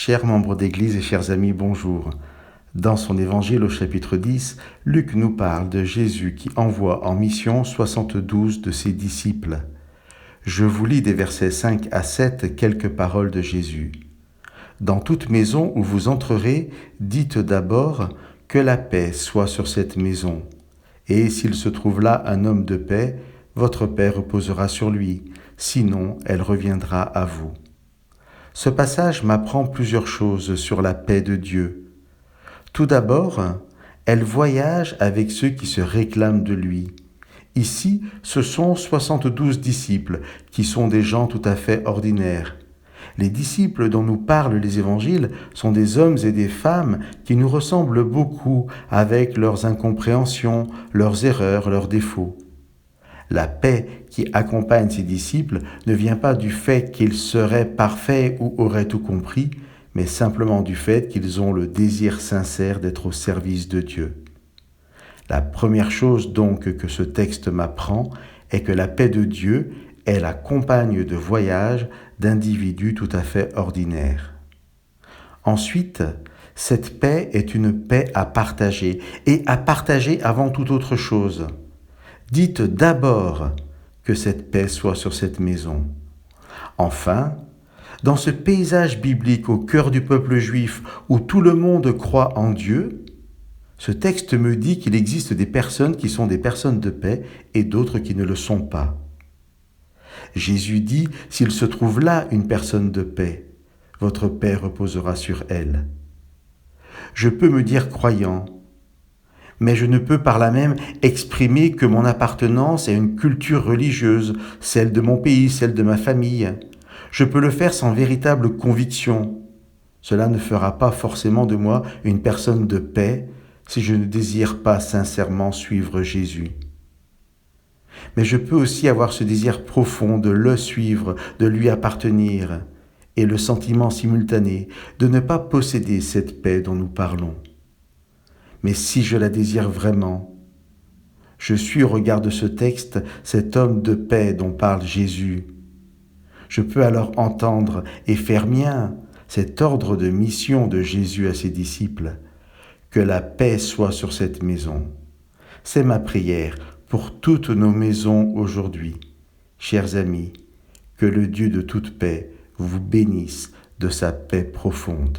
Chers membres d'Église et chers amis, bonjour. Dans son évangile au chapitre 10, Luc nous parle de Jésus qui envoie en mission 72 de ses disciples. Je vous lis des versets 5 à 7 quelques paroles de Jésus. Dans toute maison où vous entrerez, dites d'abord que la paix soit sur cette maison. Et s'il se trouve là un homme de paix, votre paix reposera sur lui, sinon elle reviendra à vous. Ce passage m'apprend plusieurs choses sur la paix de Dieu. Tout d'abord, elle voyage avec ceux qui se réclament de lui. Ici, ce sont 72 disciples qui sont des gens tout à fait ordinaires. Les disciples dont nous parlent les évangiles sont des hommes et des femmes qui nous ressemblent beaucoup avec leurs incompréhensions, leurs erreurs, leurs défauts. La paix qui accompagne ces disciples ne vient pas du fait qu'ils seraient parfaits ou auraient tout compris, mais simplement du fait qu'ils ont le désir sincère d'être au service de Dieu. La première chose donc que ce texte m'apprend est que la paix de Dieu est la compagne de voyage d'individus tout à fait ordinaires. Ensuite, cette paix est une paix à partager, et à partager avant toute autre chose. Dites d'abord que cette paix soit sur cette maison. Enfin, dans ce paysage biblique au cœur du peuple juif où tout le monde croit en Dieu, ce texte me dit qu'il existe des personnes qui sont des personnes de paix et d'autres qui ne le sont pas. Jésus dit, s'il se trouve là une personne de paix, votre paix reposera sur elle. Je peux me dire croyant, mais je ne peux par là même exprimer que mon appartenance à une culture religieuse, celle de mon pays, celle de ma famille. Je peux le faire sans véritable conviction. Cela ne fera pas forcément de moi une personne de paix si je ne désire pas sincèrement suivre Jésus. Mais je peux aussi avoir ce désir profond de le suivre, de lui appartenir, et le sentiment simultané de ne pas posséder cette paix dont nous parlons. Mais si je la désire vraiment, je suis au regard de ce texte cet homme de paix dont parle Jésus. Je peux alors entendre et faire mien cet ordre de mission de Jésus à ses disciples. Que la paix soit sur cette maison. C'est ma prière pour toutes nos maisons aujourd'hui. Chers amis, que le Dieu de toute paix vous bénisse de sa paix profonde.